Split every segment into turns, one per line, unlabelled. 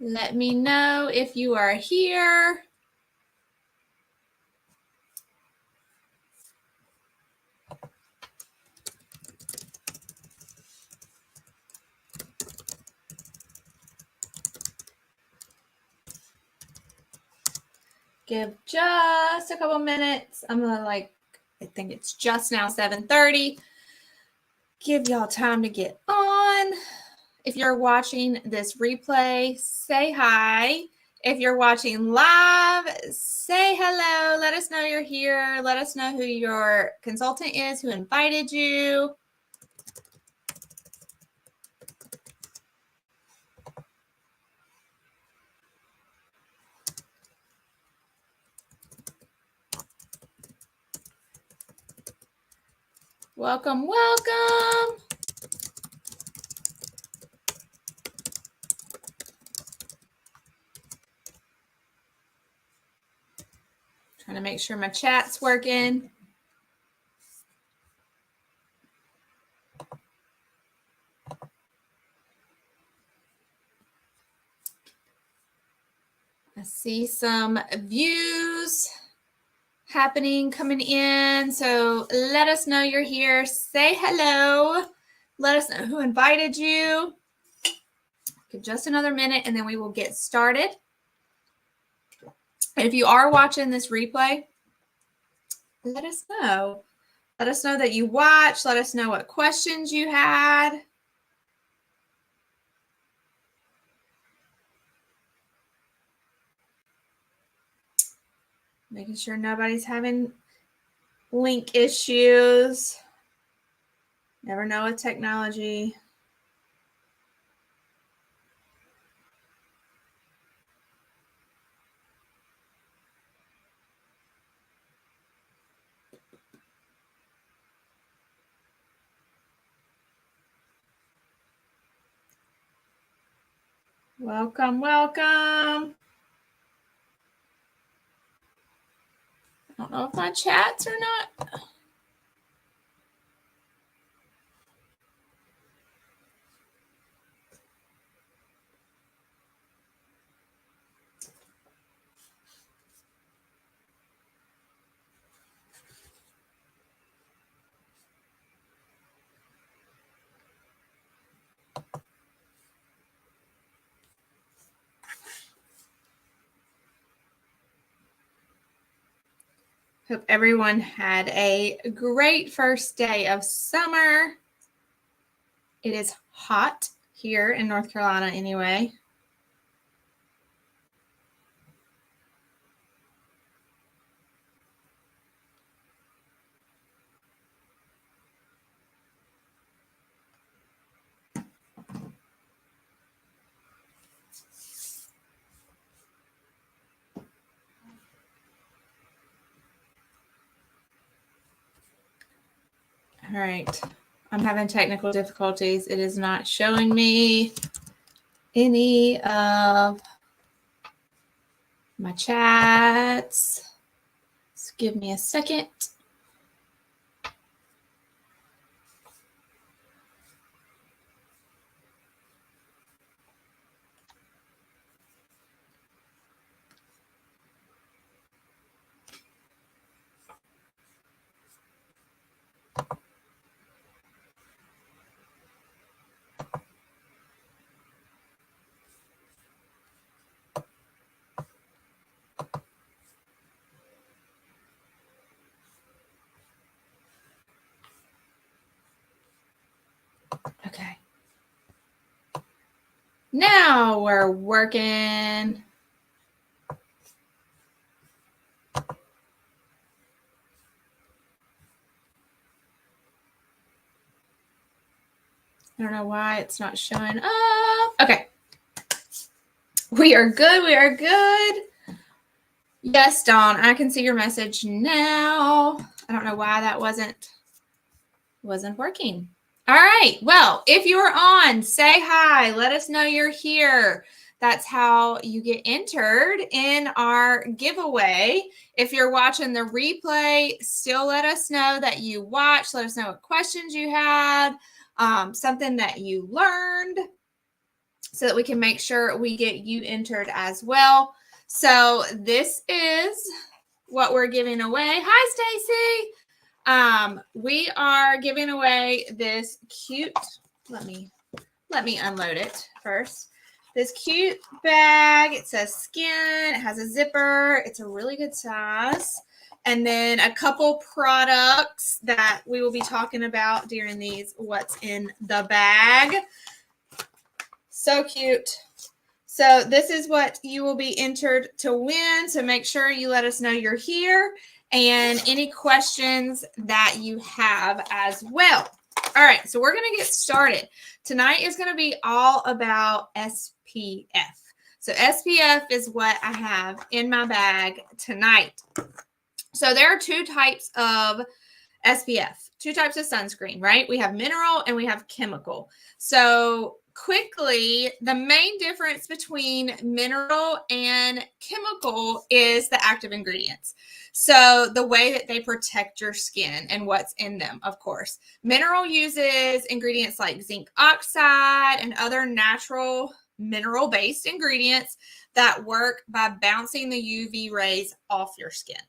Let me know if you are here. Give just a couple minutes. I'm gonna I think it's just now 7:30. Give y'all time to get on. If you're watching this replay, say hi. If you're watching live, say hello. Let us know you're here. Let us know who your consultant is, who invited you. Welcome, welcome. Trying to make sure my chat's working. I see some views happening, coming in. So let us know you're here. Say hello. Let us know who invited you. Give just another minute and then we will get started. And if you are watching this replay, let us know. Let us know that you watched. Let us know what questions you had. Making sure nobody's having link issues. Never know with technology. Welcome, welcome. I don't know if my chat's or not. Hope everyone had a great first day of summer. It is hot here in North Carolina anyway. All right, I'm having technical difficulties. It is not showing me any of my chats. Just give me a second. Okay. Now we're working. I don't know why it's not showing up. Okay. We are good. We are good. Yes, Dawn, I can see your message now. I don't know why that wasn't working. All right. Well, if you're on, say hi. Let us know you're here. That's how you get entered in our giveaway. If you're watching the replay, still let us know that you watched. Let us know what questions you had, something that you learned. so that we can make sure we get you entered as well. So this is what we're giving away. Hi, Stacy. We are giving away this cute, let me unload it first. This cute bag. It says skin. It has a zipper. It's a really good size. And then a couple products that we will be talking about during these what's in the bag. So cute. So this is what you will be entered to win. So make sure you let us know you're here and any questions that you have as well. All right, so we're going to get started. Tonight is going to be all about SPF. So SPF is what I have in my bag tonight. So there are two types of SPF, two types of sunscreen, right? We have mineral and we have chemical. So quickly, the main difference between mineral and chemical is the active ingredients. So the way that they protect your skin and what's in them, of course. Mineral uses ingredients like zinc oxide and other natural mineral-based ingredients that work by bouncing the UV rays off your skin.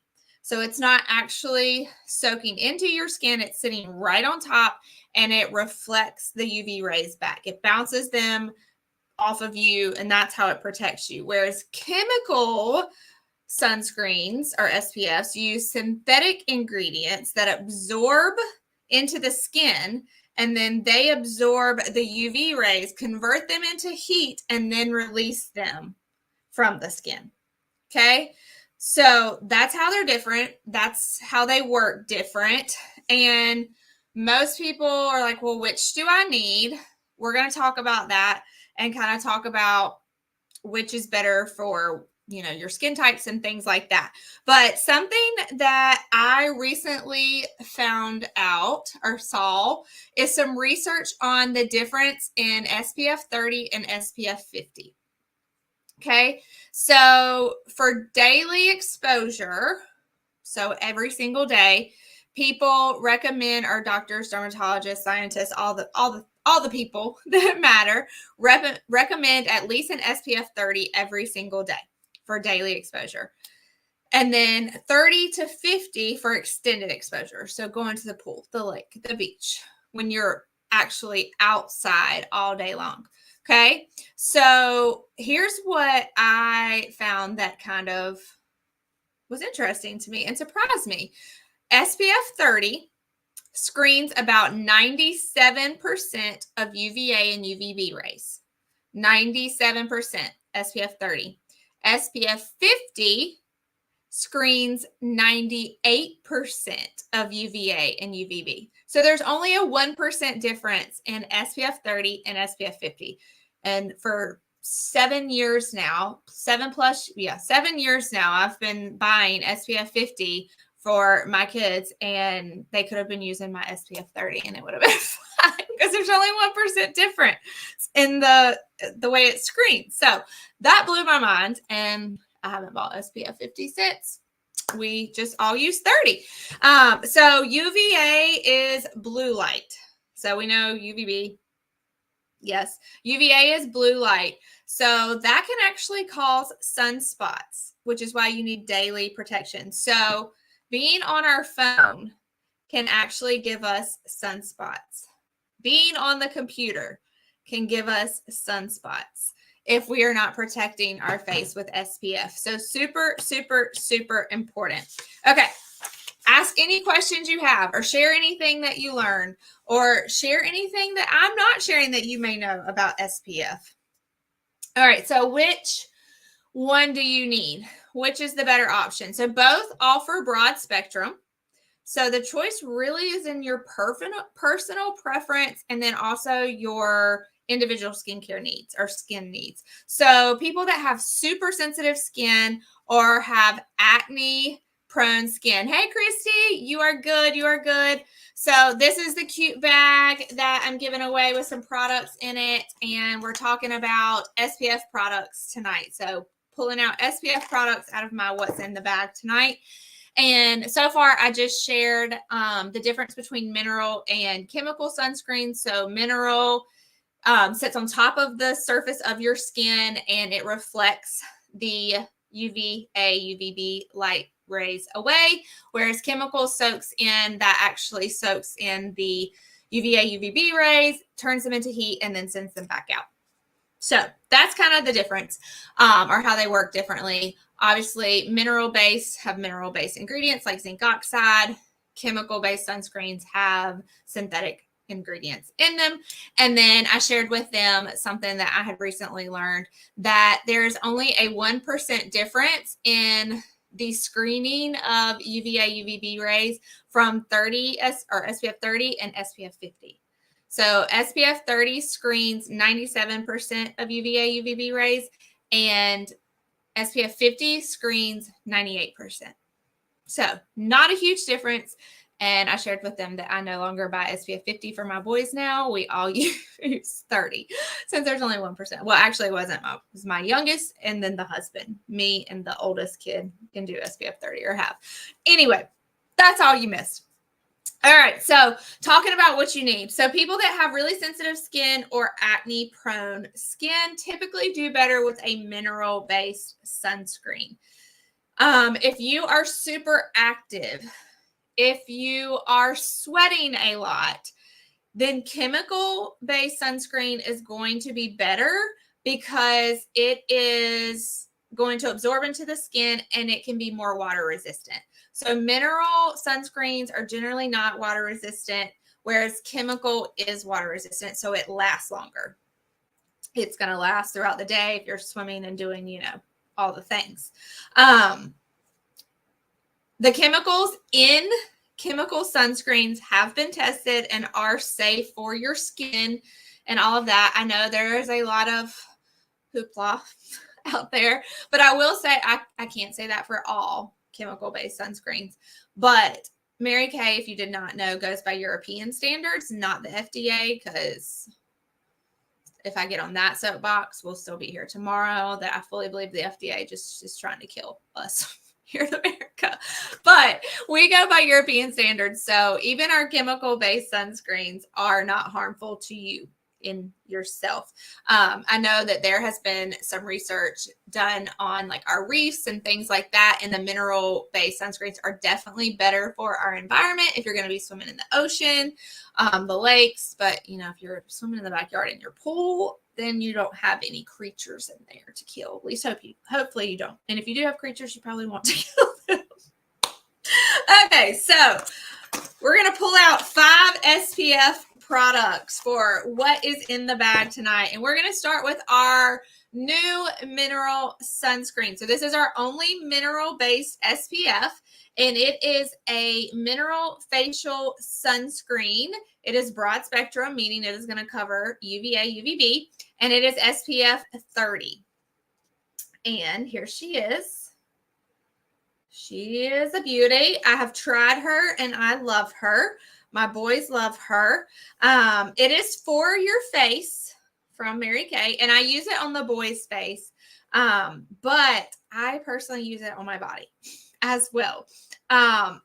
So it's not actually soaking into your skin. It's sitting right on top and it reflects the UV rays back. It bounces them off of you and that's how it protects you. Whereas chemical sunscreens or SPFs use synthetic ingredients that absorb into the skin and then they absorb the UV rays, convert them into heat, and then release them from the skin. Okay? So that's how they're different. That's how they work different. And most people are like, well, which do I need? We're going to talk about that and kind of talk about which is better for, you know, your skin types and things like that. But something that I recently found out or saw is some research on the difference in SPF 30 and SPF 50. Okay, so for daily exposure, so every single day, people recommend, our doctors, dermatologists, scientists, all the people that matter, recommend at least an SPF 30 every single day for daily exposure. And then 30 to 50 for extended exposure. So going to the pool, the lake, the beach, when you're actually outside all day long. Okay, so here's what I found that kind of was interesting to me and surprised me. SPF 30 screens about 97% of UVA and UVB rays. 97% SPF 30. SPF 50 screens 98% of UVA and UVB. So there's only a 1% difference in SPF 30 and SPF 50. And for 7 years now, 7 years now, I've been buying SPF 50 for my kids, and they could have been using my SPF 30 and it would have been fine because there's only 1% difference in the way it screens. So that blew my mind, and I haven't bought SPF 50 since. We just all use 30. So UVA is blue light. So we know UVB. Yes, UVA is blue light. So that can actually cause sunspots, which is why you need daily protection. So being on our phone can actually give us sunspots. Being on the computer can give us sunspots if we are not protecting our face with SPF. So super, super, super important. Okay. Ask any questions you have, or share anything that you learn, or share anything that I'm not sharing that you may know about SPF. All right. So which one do you need? Which is the better option? So both offer broad spectrum. So the choice really is in your personal preference, and then also your individual skincare needs or skin needs. So people that have super sensitive skin or have acne prone skin. Hey, Christy, you are good. You are good. So this is the cute bag that I'm giving away with some products in it. And we're talking about SPF products tonight. So pulling out SPF products out of my what's in the bag tonight. And so far, I just shared the difference between mineral and chemical sunscreen. So mineral sits on top of the surface of your skin, and it reflects the UVA, UVB light rays away, whereas chemical soaks in, that actually soaks in the UVA, UVB rays, turns them into heat, and then sends them back out. So that's kind of the difference, or how they work differently. Obviously, mineral-based have mineral-based ingredients like zinc oxide. Chemical-based sunscreens have synthetic ingredients in them. And then I shared with them something that I had recently learned, that there's only a 1% difference in the screening of UVA, UVB rays from 30 or SPF 30 and SPF 50. So SPF 30 screens 97% of UVA, UVB rays, and SPF 50 screens 98%. So not a huge difference. And I shared with them that I no longer buy SPF 50 for my boys now. We all use 30 since there's only 1%. Well, actually, it wasn't. It was my youngest and then the husband. Me and the oldest kid can do SPF 30 or have. Anyway, that's all you missed. All right, so talking about what you need. So people that have really sensitive skin or acne-prone skin typically do better with a mineral-based sunscreen. If you are super active, if you are sweating a lot, then chemical-based sunscreen is going to be better because it is going to absorb into the skin and it can be more water resistant. So mineral sunscreens are generally not water resistant, whereas chemical is water resistant, so it lasts longer. It's going to last throughout the day if you're swimming and doing, you know, all the things. The chemicals in chemical sunscreens have been tested and are safe for your skin and all of that. I know there is a lot of hoopla out there, but I will say I can't say that for all chemical-based sunscreens. But Mary Kay, if you did not know, goes by European standards, not the FDA, because if I get on that soapbox, we'll still be here tomorrow, that I fully believe the FDA just is trying to kill us here in America. But we go by European standards, so even our chemical-based sunscreens are not harmful to you in yourself. I know that there has been some research done on like our reefs and things like that, and the mineral-based sunscreens are definitely better for our environment if you're going to be swimming in the ocean, the lakes. But you know, if you're swimming in the backyard in your pool, then you don't have any creatures in there to kill. At least hopefully you don't. And if you do have creatures, you probably want to kill them. Okay, so we're going to pull out 5 SPF products for what is in the bag tonight. And we're going to start with our new mineral sunscreen. So this is our only mineral-based SPF, and it is a mineral facial sunscreen. It is broad spectrum, meaning it is going to cover UVA, UVB, and it is SPF 30. And here she is. She is a beauty. I have tried her and I love her. My boys love her. It is for your face from Mary Kay, and I use it on the boys' face, but I personally use it on my body as well.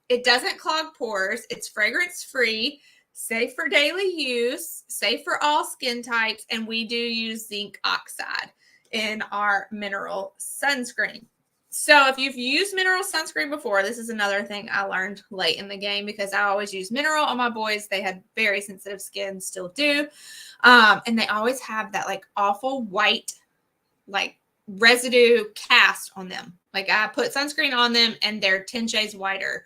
It doesn't clog pores. It's fragrance-free, safe for daily use, safe for all skin types, and we do use zinc oxide in our mineral sunscreen. So if you've used mineral sunscreen before, this is another thing I learned late in the game, because I always use mineral on my boys. They had very sensitive skin, still do. And they always have that like awful white, like residue cast on them. Like I put sunscreen on them and they're 10 shades whiter,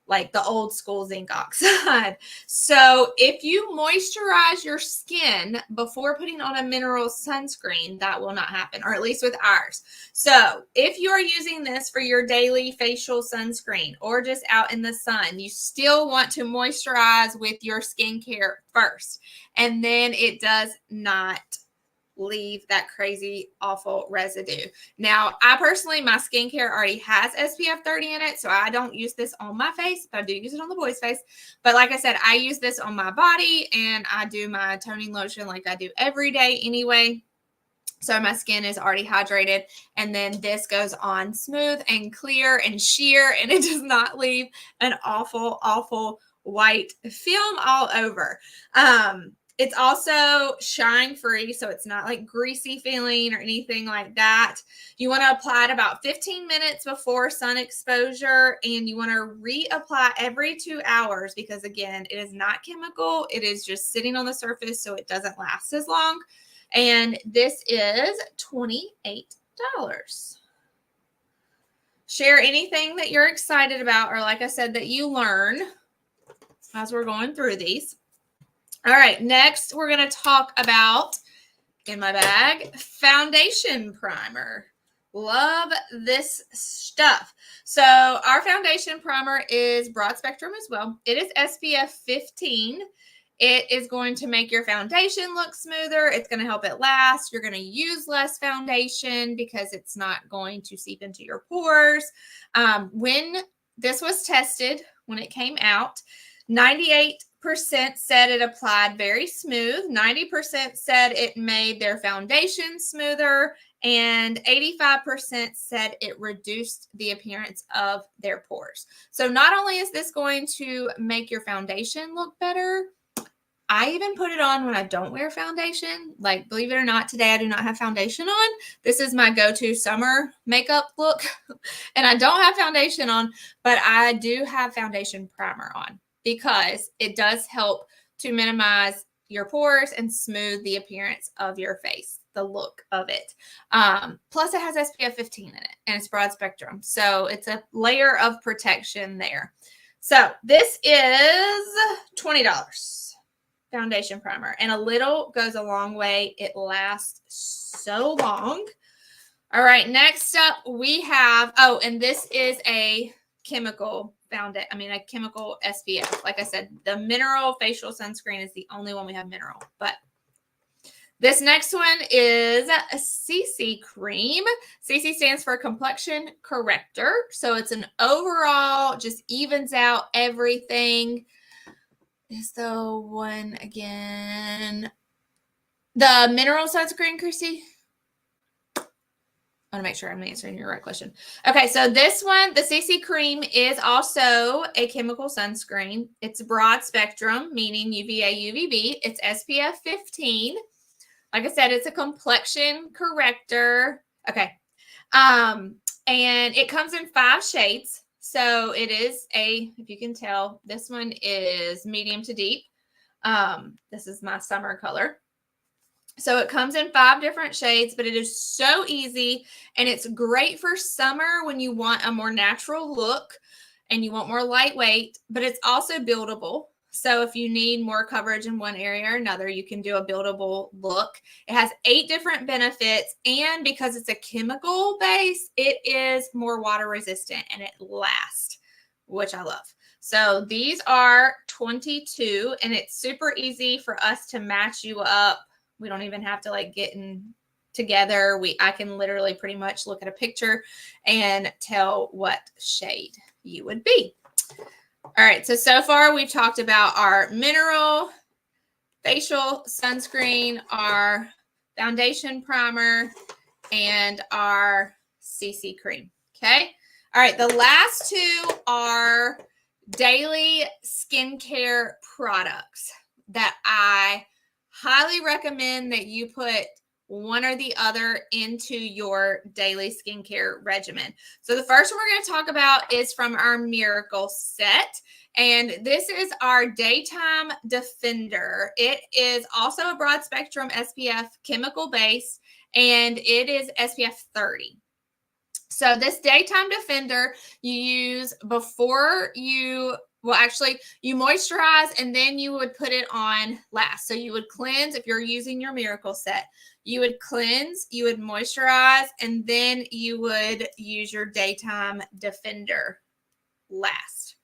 like the old school zinc oxide. So if you moisturize your skin before putting on a mineral sunscreen, that will not happen, or at least with ours. So if you are using this for your daily facial sunscreen or just out in the sun, you still want to moisturize with your skincare first. And then it does not leave that crazy, awful residue. Now, I personally, my skincare already has SPF 30 in it, so I don't use this on my face, but I do use it on the boys' face. But like I said, I use this on my body, and I do my toning lotion like I do every day anyway. So my skin is already hydrated, and then this goes on smooth and clear and sheer, and it does not leave an awful, awful white film all over. It's also shine free, so it's not like greasy feeling or anything like that. You want to apply it about 15 minutes before sun exposure, and you want to reapply every 2 hours because, again, it is not chemical. It is just sitting on the surface, so it doesn't last as long. And this is $28. Share anything that you're excited about, or like I said, that you learn as we're going through these. All right, next we're going to talk about, in my bag, foundation primer. Love this stuff. So our foundation primer is broad spectrum as well. It is SPF 15. It is going to make your foundation look smoother. It's going to help it last. You're going to use less foundation because it's not going to seep into your pores. When this was tested, when it came out, 98% said it applied very smooth. 90% said it made their foundation smoother. And 85% said it reduced the appearance of their pores. So not only is this going to make your foundation look better, I even put it on when I don't wear foundation. Like, believe it or not, today I do not have foundation on. This is my go-to summer makeup look. And I don't have foundation on, but I do have foundation primer on because it does help to minimize your pores and smooth the appearance of your face, the look of it. Plus, it has SPF 15 in it, and it's broad spectrum. So it's a layer of protection there. So this is $20. Foundation primer, and a little goes a long way. It lasts so long. All right, next up we have, and this is a chemical a chemical SPF. Like I said, the mineral facial sunscreen is the only one we have mineral, but this next one is a CC cream. CC stands for complexion corrector. So it's an overall, just evens out everything. Is the one again the mineral sunscreen, Chrissy? I want to make sure I'm answering your right question. Okay, so this one, the CC cream, is also a chemical sunscreen. It's broad spectrum, meaning UVA, UVB. It's SPF 15. Like I said, it's a complexion corrector. Okay. And it comes in 5 shades. So it is if you can tell, this one is medium to deep. This is my summer color. So it comes in 5 different shades, but it is so easy, and it's great for summer when you want a more natural look and you want more lightweight, but it's also buildable. So if you need more coverage in one area or another, you can do a buildable look. It has 8 different benefits, and because it's a chemical base, it is more water resistant and it lasts, which I love. So these are $22, and it's super easy for us to match you up. We don't even have to like get in together. I can literally pretty much look at a picture and tell what shade you would be. All right, so far we've talked about our mineral facial sunscreen, our foundation primer, and our CC cream. Okay. All right, the last 2 are daily skincare products that I highly recommend that you put one or the other into your daily skincare regimen. So the first one we're going to talk about is from our Miracle set. And this is our Daytime Defender. It is also a broad spectrum SPF chemical base, and it is SPF 30. So this Daytime Defender you use before you moisturize, and then you would put it on last. So you would cleanse if you're using your Miracle set. You would cleanse, you would moisturize, and then you would use your Daytime Defender last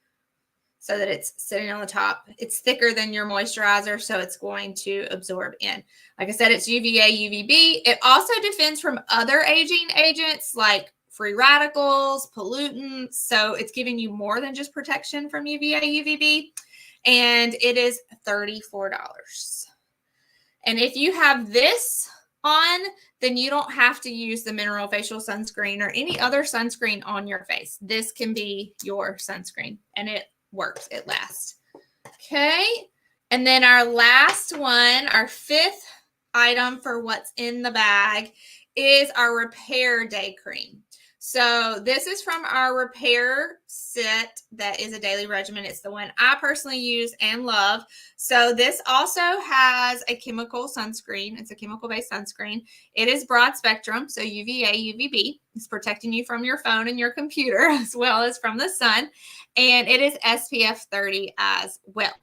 so that it's sitting on the top. It's thicker than your moisturizer, so it's going to absorb in. Like I said, it's UVA, UVB. It also defends from other aging agents like free radicals, pollutants. So it's giving you more than just protection from UVA, UVB. And it is $34. And if you have this on, then you don't have to use the mineral facial sunscreen or any other sunscreen on your face. This can be your sunscreen, and it works. It lasts. Okay. And then our last one, our fifth item for what's in the bag is our repair day cream. So this is from our repair set that is a daily regimen. It's the one I personally use and love. So this also has a chemical sunscreen. It's a chemical-based sunscreen. It is broad spectrum, so UVA, UVB. It's protecting you from your phone and your computer as well as from the sun. And it is SPF 30 as well.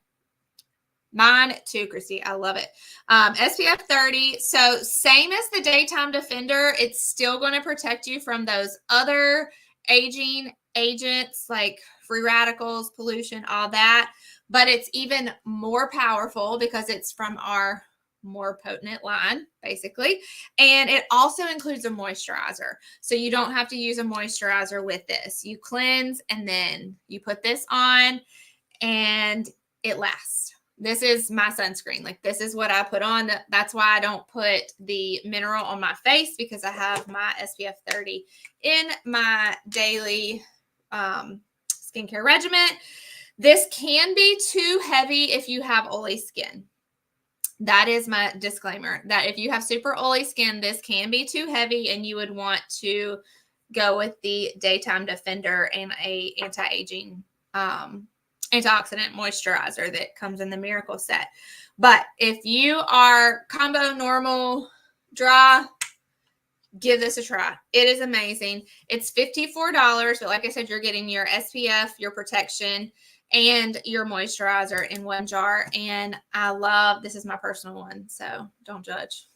Mine too, Christy. I love it. SPF 30. So same as the Daytime Defender, it's still going to protect you from those other aging agents like free radicals, pollution, all that. But it's even more powerful because it's from our more potent line, basically. And it also includes a moisturizer. So you don't have to use a moisturizer with this. You cleanse and then you put this on and it lasts. This is my sunscreen. Like, this is what I put on. That's why I don't put the mineral on my face, because I have my SPF 30 in my daily skincare regimen. This can be too heavy if you have oily skin. That is my disclaimer, that if you have super oily skin, this can be too heavy and you would want to go with the Daytime Defender and a anti-aging antioxidant moisturizer that comes in the Miracle set. But if you are combo, normal, dry, give this a try. It is amazing. It's $54, but like I said, you're getting your SPF, your protection, and your moisturizer in one jar. And I love, this is my personal one, so don't judge.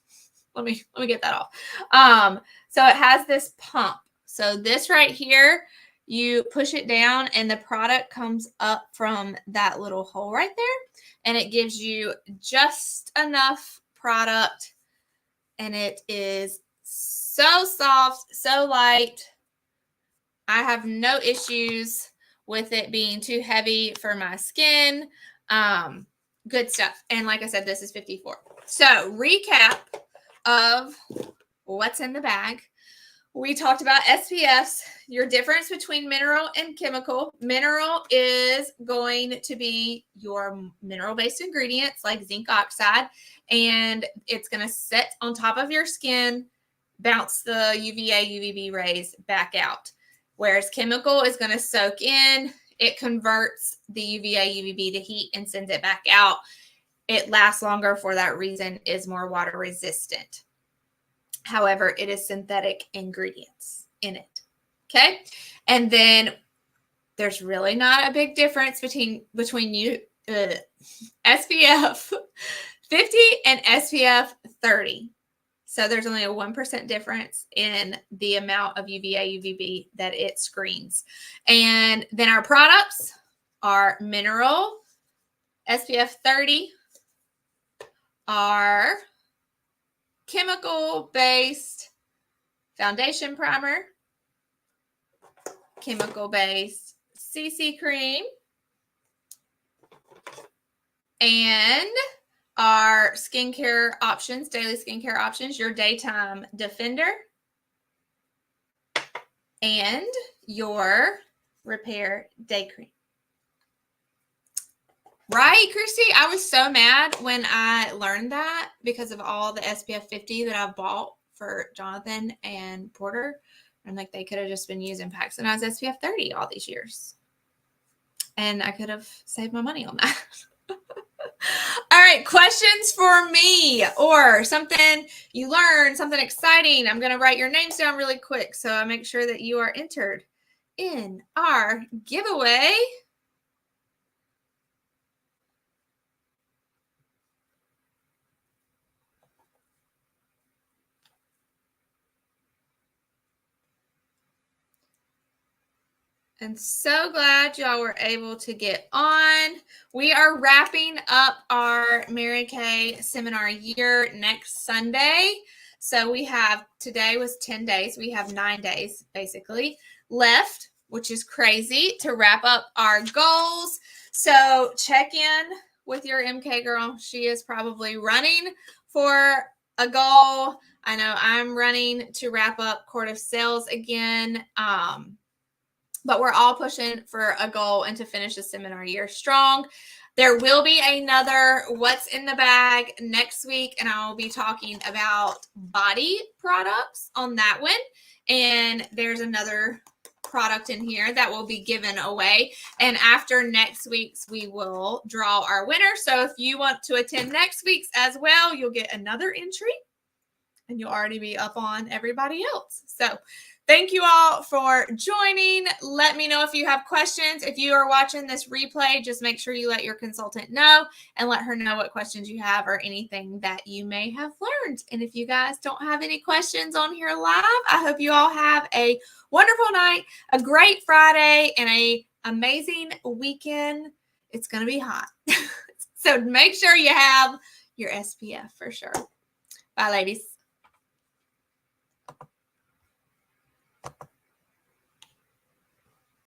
Let me get that off. So it has this pump. So this right here, you push it down and the product comes up from that little hole right there. And it gives you just enough product. And it is so soft, so light. I have no issues with it being too heavy for my skin. Good stuff. And like I said, this is $54. So recap of what's in the bag. We talked about SPFs, your difference between mineral and chemical. Mineral is going to be your mineral-based ingredients like zinc oxide, and it's going to sit on top of your skin, bounce the UVA, UVB rays back out. Whereas chemical is going to soak in, it converts the UVA, UVB to heat and sends it back out. It lasts longer for that reason, is more water resistant. However, it is synthetic ingredients in it. Okay. And then there's really not a big difference between SPF 50 and SPF 30. So there's only a 1% difference in the amount of UVA, UVB that it screens. And then our products are mineral, SPF 30, are chemical-based foundation primer, chemical-based CC cream, and our skincare options, daily skincare options, your Daytime Defender, and your Repair Day Cream. Right, Christy? I was so mad when I learned that because of all the SPF 50 that I've bought for Jonathan and Porter. I'm like, they could have just been using Paxtonized SPF 30 all these years. And I could have saved my money on that. All right, questions for me or something you learned, something exciting. I'm going to write your names down really quick so I make sure that you are entered in our giveaway. And so glad y'all were able to get on. We are wrapping up our Mary Kay seminar year next Sunday. So we have, today was 10 days. We have 9 days basically left, which is crazy, to wrap up our goals. So check in with your MK girl. She is probably running for a goal. I know I'm running to wrap up Court of Sales again. But we're all pushing for a goal and to finish the seminar year strong. There will be another What's in the Bag next week, and I'll be talking about body products on that one. And there's another product in here that will be given away. And after next week's, we will draw our winner. So if you want to attend next week's as well, you'll get another entry and you'll already be up on everybody else. So thank you all for joining. Let me know if you have questions. If you are watching this replay, just make sure you let your consultant know and let her know what questions you have or anything that you may have learned. And if you guys don't have any questions on here live, I hope you all have a wonderful night, a great Friday, and an amazing weekend. It's going to be hot. So make sure you have your SPF for sure. Bye, ladies.